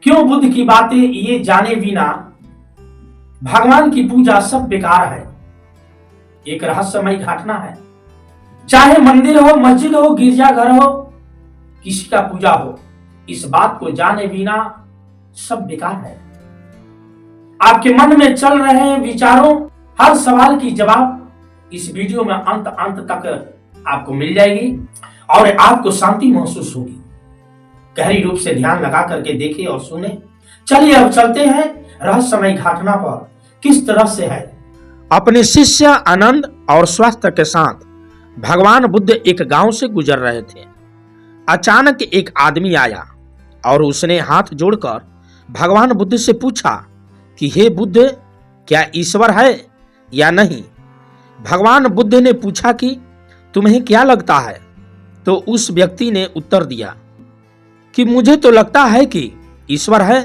क्यों बुद्ध की बातें ये जाने बिना भगवान की पूजा सब बेकार है। एक रहस्यमय घटना है। चाहे मंदिर हो, मस्जिद हो, गिरजाघर हो, किसी का पूजा हो, इस बात को जाने बिना सब बेकार है। आपके मन में चल रहे विचारों, हर सवाल की जवाब इस वीडियो में अंत तक आपको मिल जाएगी और आपको शांति महसूस होगी। गहरी रूप से ध्यान लगा करके देखिए और सुने। चलिए अब चलते हैं रहस्यमय घटना पर, किस तरह से है। अपने शिष्य आनंद और स्वास्थ्य के साथ भगवान बुद्ध एक गांव से गुजर रहे थे। अचानक एक आदमी आया और उसने हाथ जोड़कर भगवान बुद्ध से पूछा कि हे बुद्ध, क्या ईश्वर है या नहीं। भगवान बुद्ध ने पूछा कि तुम्हें क्या लगता है, तो उस व्यक्ति ने उत्तर दिया कि मुझे तो लगता है कि ईश्वर है,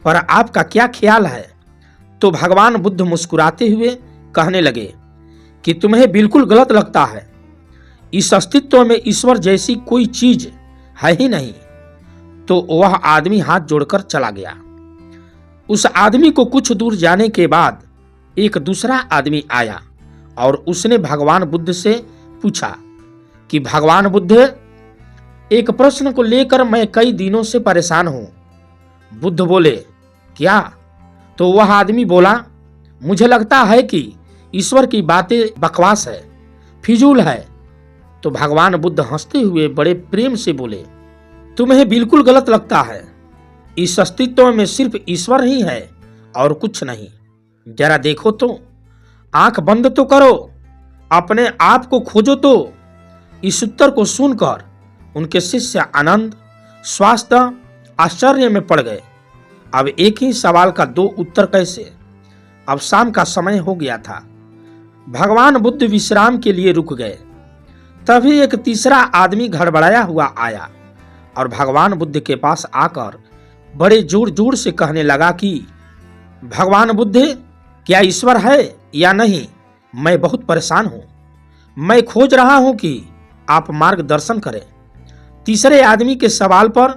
पर आपका क्या ख्याल है। तो भगवान बुद्ध मुस्कुराते हुए कहने लगे कि तुम्हें बिल्कुल गलत लगता है। इस अस्तित्व में ईश्वर जैसी कोई चीज है ही नहीं। तो वह आदमी हाथ जोड़कर चला गया। उस आदमी को कुछ दूर जाने के बाद एक दूसरा आदमी आया और उसने भगवान बुद्ध से पूछा कि भगवान बुद्ध, एक प्रश्न को लेकर मैं कई दिनों से परेशान हूं। बुद्ध बोले, क्या। तो वह आदमी बोला, मुझे लगता है कि ईश्वर की बातें बकवास है, फिजूल है। तो भगवान बुद्ध हंसते हुए बड़े प्रेम से बोले, तुम्हें बिल्कुल गलत लगता है। इस अस्तित्व में सिर्फ ईश्वर ही है और कुछ नहीं। जरा देखो तो, आंख बंद तो करो, अपने आप को खोजो तो। इस उत्तर को सुनकर उनके शिष्य आनंद, स्वास्थ्य आश्चर्य में पड़ गए। अब एक ही सवाल का दो उत्तर कैसे। अब शाम का समय हो गया था। भगवान बुद्ध विश्राम के लिए रुक गए। तभी एक तीसरा आदमी घड़बड़ाया हुआ आया और भगवान बुद्ध के पास आकर बड़े जोर जोर से कहने लगा कि भगवान बुद्ध, क्या ईश्वर है या नहीं। मैं बहुत परेशान हूं। मैं खोज रहा हूं कि आप मार्गदर्शन करें। तीसरे आदमी के सवाल पर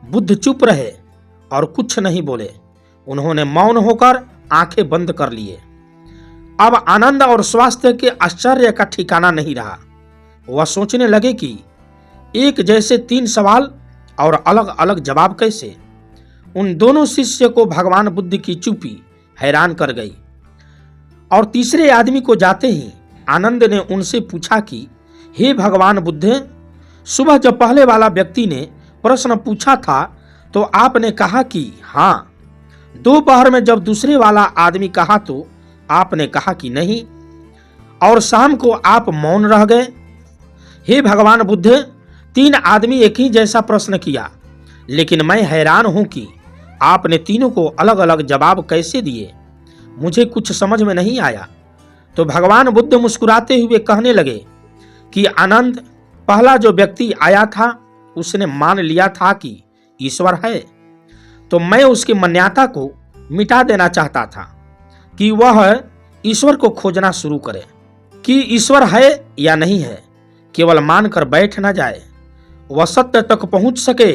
बुद्ध चुप रहे और कुछ नहीं बोले। उन्होंने मौन होकर आंखें बंद कर लिए। अब आनंद और स्वास्थ्य के आश्चर्य का ठिकाना नहीं रहा। वह सोचने लगे कि एक जैसे तीन सवाल और अलग अलग जवाब कैसे। उन दोनों शिष्य को भगवान बुद्ध की चुप्पी हैरान कर गई। और तीसरे आदमी को जाते ही आनंद ने उनसे पूछा कि हे भगवान बुद्ध, सुबह जब पहले वाला व्यक्ति ने प्रश्न पूछा था तो आपने कहा कि हाँ। दोपहर में जब दूसरे वाला आदमी कहा तो आपने कहा कि नहीं। और शाम को आप मौन रह गए। हे भगवान बुद्ध, तीन आदमी एक ही जैसा प्रश्न किया, लेकिन मैं हैरान हूं कि आपने तीनों को अलग अलग जवाब कैसे दिए। मुझे कुछ समझ में नहीं आया। तो भगवान बुद्ध मुस्कुराते हुए कहने लगे कि आनंद, पहला जो व्यक्ति आया था उसने मान लिया था कि ईश्वर है, तो मैं उसकी मान्यता को मिटा देना चाहता था कि वह ईश्वर को खोजना शुरू करे। कि ईश्वर है या नहीं है केवल मानकर बैठ न जाए, वह सत्य तक पहुंच सके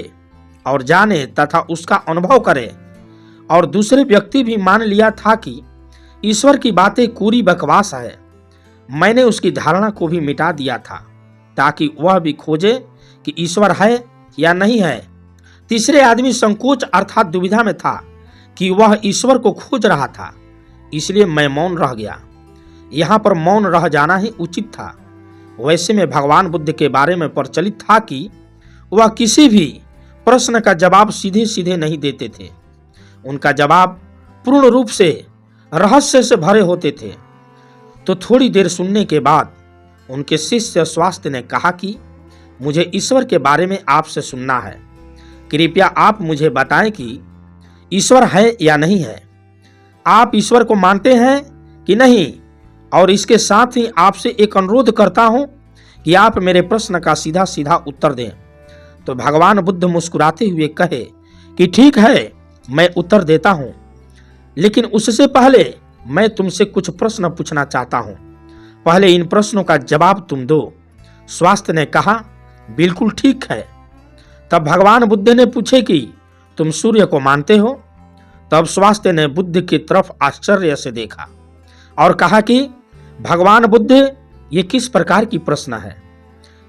और जाने तथा उसका अनुभव करे। और दूसरे व्यक्ति भी मान लिया था कि ईश्वर की बातें पूरी बकवास है। मैंने उसकी धारणा को भी मिटा दिया था ताकि वह भी खोजे कि ईश्वर है या नहीं है। तीसरे आदमी संकोच अर्थात दुविधा में था कि वह ईश्वर को खोज रहा था, इसलिए मैं मौन रह गया। यहाँ पर मौन रह जाना ही उचित था। वैसे में भगवान बुद्ध के बारे में प्रचलित था कि वह किसी भी प्रश्न का जवाब सीधे सीधे नहीं देते थे। उनका जवाब पूर्ण रूप से रहस्य से भरे होते थे। तो थोड़ी देर सुनने के बाद उनके शिष्य स्वास्थ्य ने कहा कि मुझे ईश्वर के बारे में आपसे सुनना है। कृपया आप मुझे बताएं कि ईश्वर है या नहीं है। आप ईश्वर को मानते हैं कि नहीं। और इसके साथ ही आपसे एक अनुरोध करता हूं कि आप मेरे प्रश्न का सीधा सीधा उत्तर दें। तो भगवान बुद्ध मुस्कुराते हुए कहे कि ठीक है, मैं उत्तर देता हूं, लेकिन उससे पहले मैं तुमसे कुछ प्रश्न पूछना चाहता हूं। पहले इन प्रश्नों का जवाब तुम दो। स्वास्थ्य ने कहा, बिल्कुल ठीक है। तब भगवान बुद्ध ने पूछे कि तुम सूर्य को मानते हो? तब स्वास्थ्य ने बुद्ध की तरफ आश्चर्य से देखा और कहा कि भगवान बुद्ध, ये किस प्रकार की प्रश्न है?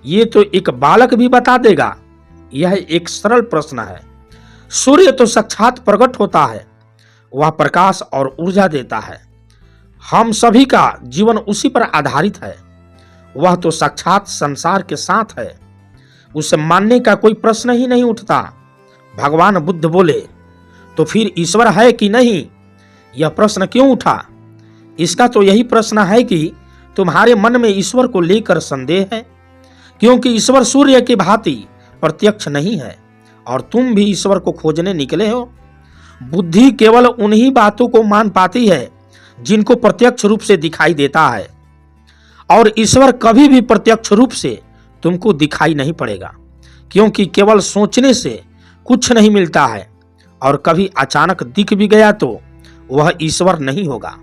ये तो एक बालक भी बता देगा। यह एक सरल प्रश्न है। सूर्य तो साक्षात प्रकट होता है, वह प्रकाश और ऊर्जा देता है। हम सभी का जीवन उसी पर आधारित है। वह तो साक्षात संसार के साथ है, उसे मानने का कोई प्रश्न ही नहीं उठता। भगवान बुद्ध बोले, तो फिर ईश्वर है कि नहीं? यह प्रश्न क्यों उठा? इसका तो यही प्रश्न है कि तुम्हारे मन में ईश्वर को लेकर संदेह है, क्योंकि ईश्वर सूर्य की भांति प्रत्यक्ष नहीं है और तुम भी ईश्वर को खोजने निकले हो। बुद्धि केवल उन्हीं बातों को मान पाती है जिनको प्रत्यक्ष रूप से दिखाई देता है, और ईश्वर कभी भी प्रत्यक्ष रूप से तुमको दिखाई नहीं पड़ेगा, क्योंकि केवल सोचने से कुछ नहीं मिलता है, और कभी अचानक दिख भी गया तो वह ईश्वर नहीं होगा।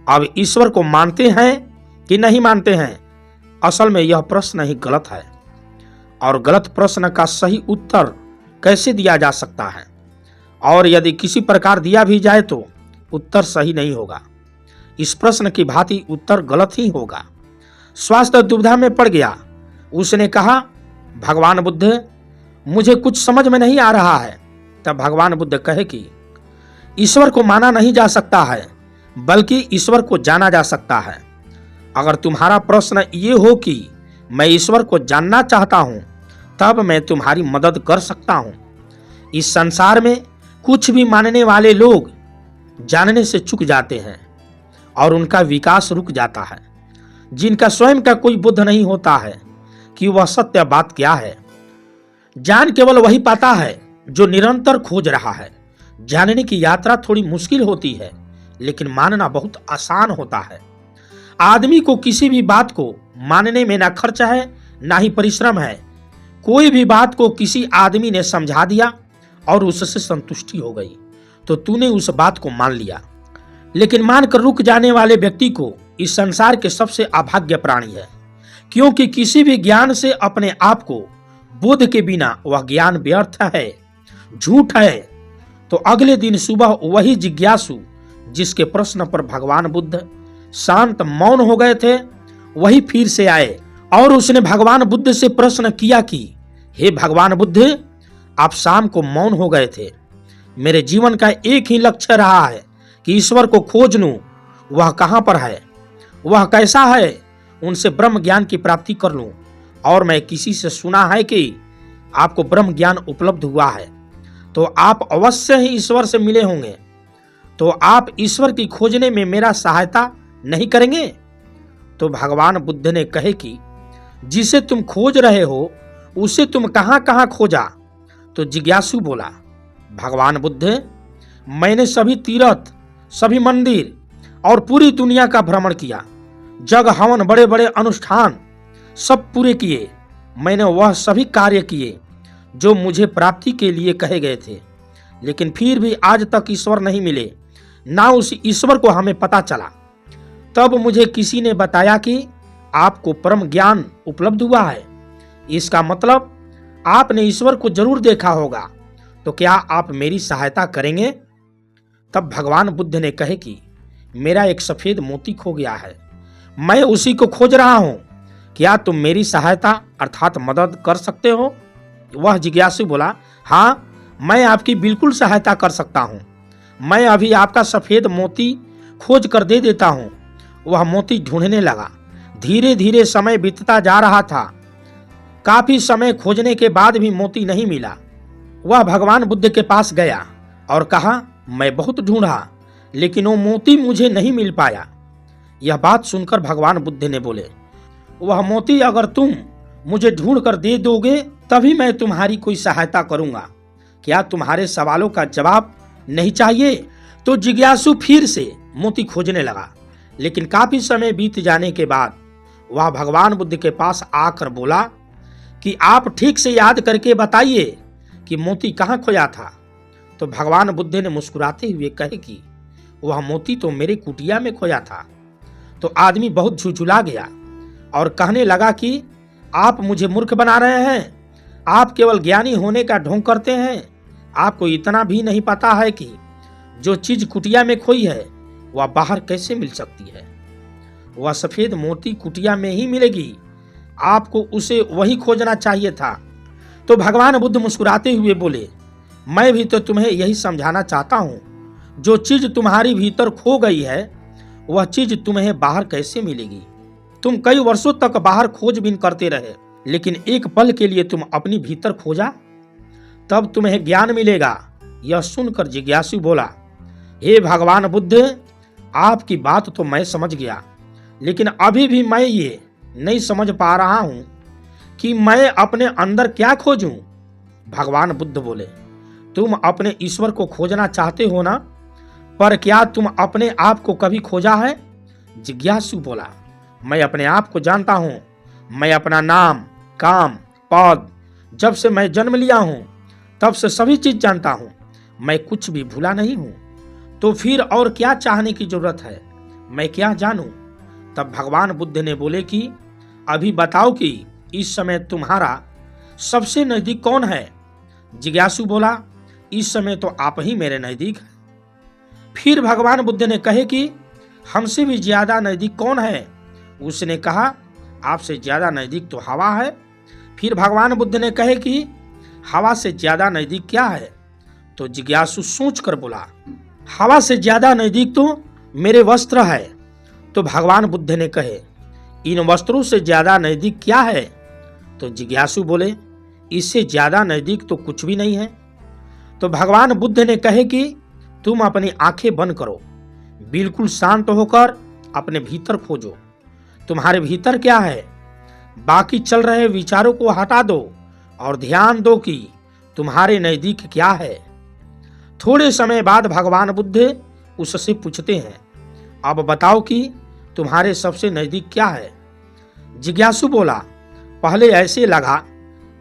अब ईश्वर को मानते हैं कि नहीं मानते हैं? असल में यह प्रश्न ही गलत है, और गलत प्रश्न का सही उत्तर कैसे दिया जा सकता है? और यदि किसी प्रकार दिया भी जाए तो उत्तर सही नहीं होगा। इस प्रश्न की भांति उत्तर गलत ही होगा। स्वास्थ्य दुविधा में पड़ गया। उसने कहा, भगवान बुद्ध, मुझे कुछ समझ में नहीं आ रहा है। तब भगवान बुद्ध कहे कि ईश्वर को माना नहीं जा सकता है, बल्कि ईश्वर को जाना जा सकता है। अगर तुम्हारा प्रश्न ये हो कि मैं ईश्वर को जानना चाहता हूं, तब मैं तुम्हारी मदद कर सकता हूं। इस संसार में कुछ भी मानने वाले लोग जानने से चूक जाते हैं और उनका विकास रुक जाता है। जिनका स्वयं का कोई बुद्ध नहीं होता है कि वह सत्य बात क्या है। जान केवल वही पाता है जो निरंतर खोज रहा है। जानने की यात्रा थोड़ी मुश्किल होती है, लेकिन मानना बहुत आसान होता है। आदमी को किसी भी बात को मानने में ना खर्च है, ना ही परिश्रम है। कोई भी बात को किसी आदमी ने समझा दिया और उससे संतुष्टि हो गई तो तूने उस बात को मान लिया। लेकिन मानकर रुक जाने वाले व्यक्ति को इस संसार के सबसे अभाग्य प्राणी है, क्योंकि किसी भी ज्ञान से अपने आप को बोध के बिना वह ज्ञान व्यर्थ है, झूठ है। तो अगले दिन सुबह वही जिज्ञासु जिसके प्रश्न पर भगवान बुद्ध शांत मौन हो गए थे, वही फिर से आए और उसने भगवान बुद्ध से प्रश्न किया कि हे भगवान बुद्ध, आप शाम को मौन हो गए थे। मेरे जीवन का एक ही लक्ष्य रहा है कि ईश्वर को खोज लूं। वह कहां पर है, वह कैसा है, उनसे ब्रह्म ज्ञान की प्राप्ति कर लूं। और मैं किसी से सुना है कि आपको ब्रह्म ज्ञान उपलब्ध हुआ है, तो आप अवश्य ही ईश्वर से मिले होंगे। तो आप ईश्वर की खोजने में मेरा सहायता नहीं करेंगे? तो भगवान बुद्ध ने कहे कि जिसे तुम खोज रहे हो उसे तुम कहां कहां खोजा? तो जिज्ञासु बोला, भगवान बुद्ध, मैंने सभी तीर्थ, सभी मंदिर और पूरी दुनिया का भ्रमण किया। जग हवन, बड़े बड़े अनुष्ठान सब पूरे किए। मैंने वह सभी कार्य किए जो मुझे प्राप्ति के लिए कहे गए थे, लेकिन फिर भी आज तक ईश्वर नहीं मिले, ना उस ईश्वर को हमें पता चला। तब मुझे किसी ने बताया कि आपको परम ज्ञान उपलब्ध हुआ है। इसका मतलब आपने ईश्वर को जरूर देखा होगा, तो क्या आप मेरी सहायता करेंगे? तब भगवान बुद्ध ने कहे कि मेरा एक सफेद मोती खो गया है, मैं उसी को खोज रहा हूं। क्या तुम मेरी सहायता अर्थात मदद कर सकते हो? वह जिज्ञासु बोला, हाँ, मैं आपकी बिल्कुल सहायता कर सकता हूं। मैं अभी आपका सफेद मोती खोज कर दे देता हूं। वह मोती ढूंढने लगा। धीरे धीरे समय बीतता जा रहा था। काफी समय खोजने के बाद भी मोती नहीं मिला। वह भगवान बुद्ध के पास गया और कहा, मैं बहुत ढूंढा, लेकिन वो मोती मुझे नहीं मिल पाया। यह बात सुनकर भगवान बुद्ध ने बोले, वह मोती अगर तुम मुझे ढूंढ कर दे दोगे तभी मैं तुम्हारी कोई सहायता करूंगा। क्या तुम्हारे सवालों का जवाब नहीं चाहिए? तो जिज्ञासु फिर से मोती खोजने लगा, लेकिन काफी समय बीत जाने के बाद वह भगवान बुद्ध के पास आकर बोला कि आप ठीक से याद करके बताइए कि मोती कहाँ खोया था। तो भगवान बुद्ध ने मुस्कुराते हुए कहे कि वह मोती तो मेरे कुटिया में खोया था। तो आदमी बहुत झुझुला गया और कहने लगा कि आप मुझे मूर्ख बना रहे हैं। आप केवल ज्ञानी होने का ढोंग करते हैं। आपको इतना भी नहीं पता है कि जो चीज कुटिया में खोई है वह बाहर कैसे मिल सकती है। वह सफेद मोती कुटिया में ही मिलेगी, आपको उसे वही खोजना चाहिए था। तो भगवान बुद्ध मुस्कुराते हुए बोले, मैं भी तो तुम्हें यही समझाना चाहता हूं, जो चीज तुम्हारी भीतर खो गई है वह चीज तुम्हें बाहर कैसे मिलेगी। तुम कई वर्षों तक बाहर खोजबीन करते रहे, लेकिन एक पल के लिए तुम अपनी भीतर खोजा, तब तुम्हें ज्ञान मिलेगा। यह सुनकर जिज्ञासु बोला, हे भगवान बुद्ध, आपकी बात तो मैं समझ गया, लेकिन अभी भी मैं ये नहीं समझ पा रहा हूं कि मैं अपने अंदर क्या खोजूं। भगवान बुद्ध बोले, तुम अपने ईश्वर को खोजना चाहते हो ना, पर क्या तुम अपने आप को कभी खोजा है। जिज्ञासु बोला, मैं अपने आप को जानता हूं। मैं अपना नाम, काम, पद, जब से मैं जन्म लिया हूं तब से सभी चीज जानता हूं। मैं कुछ भी भूला नहीं हूं, तो फिर और क्या चाहने की जरूरत है। मैं क्या जानूं। तब भगवान बुद्ध ने बोले कि अभी बताओ कि इस समय तुम्हारा सबसे नजदीक कौन है। जिज्ञासु बोला, इस समय तो आप ही मेरे नजदीक हैं। फिर भगवान बुद्ध ने कहे कि हमसे भी ज्यादा नजदीक कौन है। उसने कहा, आपसे ज्यादा नजदीक तो हवा है। फिर भगवान बुद्ध ने कहे कि हवा से ज्यादा नजदीक क्या है। तो जिज्ञासु सोच कर बोला, हवा से ज्यादा नजदीक तो मेरे वस्त्र है। तो भगवान बुद्ध ने कहे, इन वस्त्रों से ज्यादा नजदीक क्या है। तो जिज्ञासु बोले, इससे ज्यादा नजदीक तो कुछ भी नहीं है। तो भगवान बुद्ध ने कहे कि तुम अपनी आंखें बंद करो, बिल्कुल शांत होकर अपने भीतर खोजो। तुम्हारे भीतर क्या है, बाकी चल रहे विचारों को हटा दो और ध्यान दो कि तुम्हारे नजदीक क्या है। थोड़े समय बाद भगवान बुद्ध उससे पूछते हैं, अब बताओ कि तुम्हारे सबसे नजदीक क्या है। जिज्ञासु बोला, पहले ऐसे लगा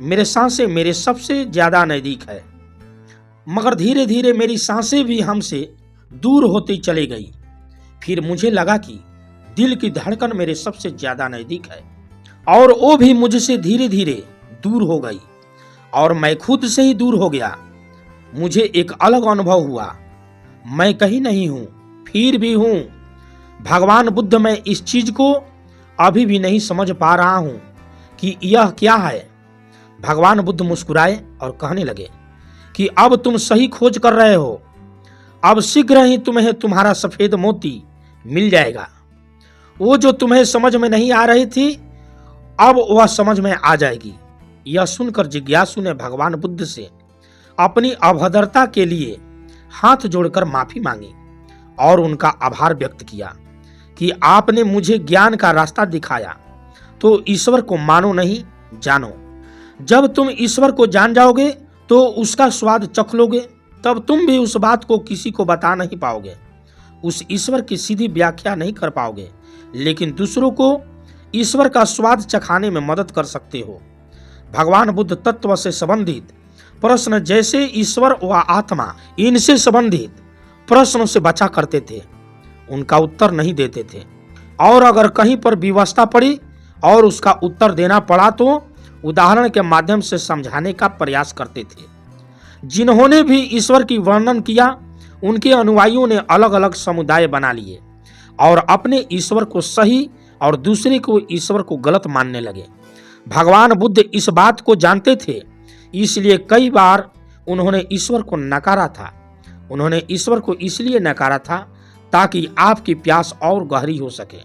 मेरे सांसें मेरे सबसे ज्यादा नजदीक है, मगर धीरे धीरे मेरी सांसें भी हमसे दूर होती चली गई। फिर मुझे लगा कि दिल की धड़कन मेरे सबसे ज्यादा नजदीक है, और वो भी मुझसे धीरे धीरे दूर हो गई, और मैं खुद से ही दूर हो गया। मुझे एक अलग अनुभव हुआ, मैं कहीं नहीं हूं, फिर भी हूं। भगवान बुद्ध, मैं इस चीज को अभी भी नहीं समझ पा रहा हूं कि यह क्या है। भगवान बुद्ध मुस्कुराए और कहने लगे कि अब तुम सही खोज कर रहे हो, अब शीघ्र ही तुम्हें तुम्हारा सफेद मोती मिल जाएगा। वो जो तुम्हें समझ में नहीं आ रही थी, अब वह समझ में आ जाएगी। यह सुनकर जिज्ञासु ने भगवान बुद्ध से अपनी अभद्रता के लिए हाथ जोड़कर माफी मांगी और उनका आभार व्यक्त किया कि आपने मुझे ज्ञान का रास्ता दिखाया। तो ईश्वर को मानो नहीं, जानो। जब तुम ईश्वर को जान जाओगे तो उसका स्वाद चख लोगे, तब तुम भी उस बात को किसी को बता नहीं पाओगे। उस ईश्वर की सीधी व्याख्या नहीं कर पाओगे, लेकिन दूसरों को ईश्वर का स्वाद चखाने में मदद कर सकते हो। भगवान बुद्ध तत्व से संबंधित प्रश्न, जैसे ईश्वर व आत्मा, इनसे संबंधित प्रश्नों से बचा करते थे, उनका उत्तर नहीं देते थे, और अगर कहीं पर विवशता पड़ी और उसका उत्तर देना पड़ा तो उदाहरण के माध्यम से समझाने का प्रयास करते थे। जिन्होंने भी ईश्वर की वर्णन किया, उनके अनुयायियों ने अलग अलग समुदाय बना लिए और अपने ईश्वर को सही और दूसरे को ईश्वर को गलत मानने लगे। भगवान बुद्ध इस बात को जानते थे, इसलिए कई बार उन्होंने ईश्वर को नकारा था। उन्होंने ईश्वर को इसलिए नकारा था ताकि आपकी प्यास और गहरी हो सके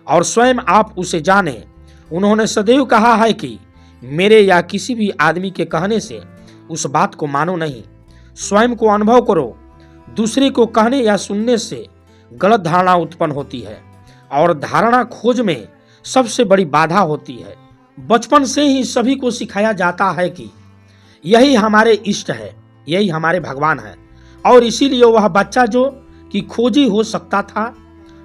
और स्वयं आप उसे जाने। उन्होंने सदैव कहा है कि मेरे या किसी भी आदमी के कहने से उस बात को मानो नहीं, स्वयं को अनुभव करो। दूसरे को कहने या सुनने से गलत धारणा उत्पन्न होती है और धारणा खोज में सबसे बड़ी बाधा होती है। बचपन से ही सभी को सिखाया जाता है कि यही हमारे इष्ट है, यही हमारे भगवान है, और इसीलिए वह बच्चा जो कि खोजी हो सकता था,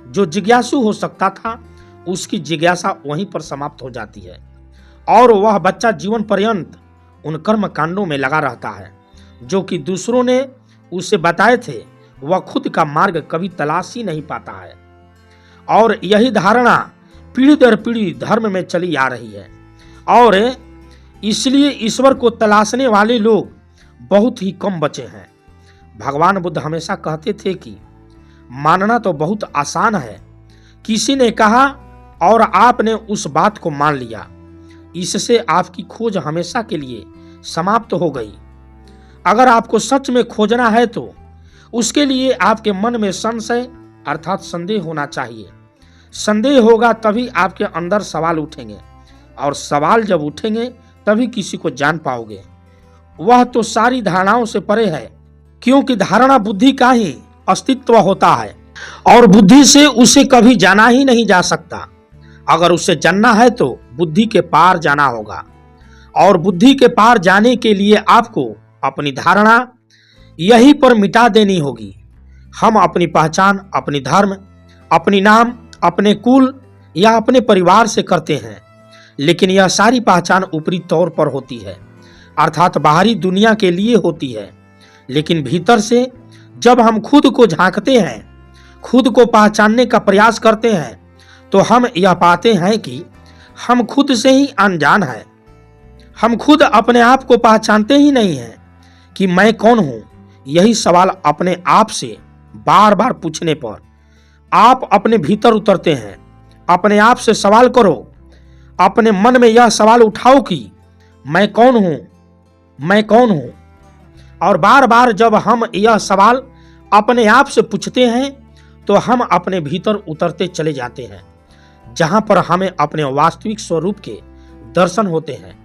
जो जिज्ञासु हो सकता था, उसकी जिज्ञासा वहीं पर समाप्त हो जाती है और वह बच्चा जीवन पर्यंत उन कर्म कांडों में लगा रहता है जो कि दूसरों ने उसे बताए थे। वह खुद का मार्ग कभी तलाश ही नहीं पाता है और यही धारणा पीढ़ी दर पीढ़ी धर्म में चली आ रही है, और इसलिए ईश्वर को तलाशने वाले लोग बहुत ही कम बचे हैं। भगवान बुद्ध हमेशा कहते थे कि मानना तो बहुत आसान है। किसी ने कहा और आपने उस बात को मान लिया, इससे आपकी खोज हमेशा के लिए समाप्त हो गई। अगर आपको सच में खोजना है तो उसके लिए आपके मन में संशय अर्थात संदेह होना चाहिए। संदेह होगा तभी आपके अंदर सवाल उठेंगे, और सवाल जब उठेंगे तभी किसी को जान पाओगे। वह तो सारी धारणाओं से परे है, क्योंकि धारणा बुद्धि का ही अस्तित्व होता है और बुद्धि से उसे कभी जाना ही नहीं जा सकता। अगर उसे जानना है तो बुद्धि के पार जाना होगा, और बुद्धि के पार जाने के लिए आपको अपनी धारणा यहीं पर मिटा देनी होगी। हम अपनी पहचान अपनी धर्म, अपनी नाम, अपने कुल या अपने परिवार से करते हैं, लेकिन यह सारी पहचान ऊपरी तौर पर होती है, अर्थात बाहरी दुनिया के लिए होती है। लेकिन भीतर से जब हम खुद को झांकते हैं, खुद को पहचानने का प्रयास करते हैं, तो हम यह पाते हैं कि हम खुद से ही अनजान हैं। हम खुद अपने आप को पहचानते ही नहीं हैं कि मैं कौन हूं। यही सवाल अपने आप से बार बार पूछने पर आप अपने भीतर उतरते हैं। अपने आप से सवाल करो, अपने मन में यह सवाल उठाओ कि मैं कौन हूं, मैं कौन हूं। और बार बार जब हम यह सवाल अपने आप से पूछते हैं तो हम अपने भीतर उतरते चले जाते हैं, जहां पर हमें अपने वास्तविक स्वरूप के दर्शन होते हैं,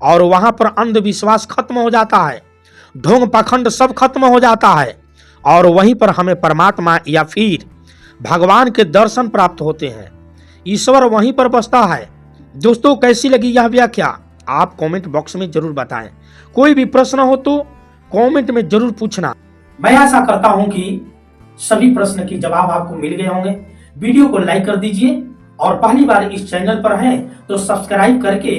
और वहां पर अंधविश्वास खत्म हो जाता है, ढोंग पाखंड सब खत्म हो जाता है, और वहीं पर हमें परमात्मा या फिर भगवान के दर्शन प्राप्त होते हैं। ईश्वर वहीं पर बसता है। दोस्तों, कैसी लगी यह व्याख्या आप कमेंट बॉक्स में जरूर बताएं। कोई भी प्रश्न हो तो कमेंट में जरूर पूछना। मैं आशा करता हूं कि सभी प्रश्न के जवाब आपको मिल गए होंगे। वीडियो को लाइक कर दीजिए, और पहली बार इस चैनल पर हैं तो सब्सक्राइब करके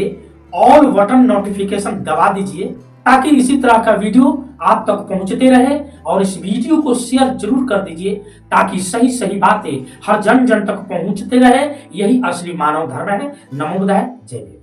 ऑल बटन नोटिफिकेशन दबा दीजिए, ताकि इसी तरह का वीडियो आप तक पहुंचते रहे। और इस वीडियो को शेयर जरूर कर दीजिए, ताकि सही सही बातें हर जन जन तक पहुंचते रहे। यही असली मानव धर्म है। नमो बुद्धाय। जय हिंद।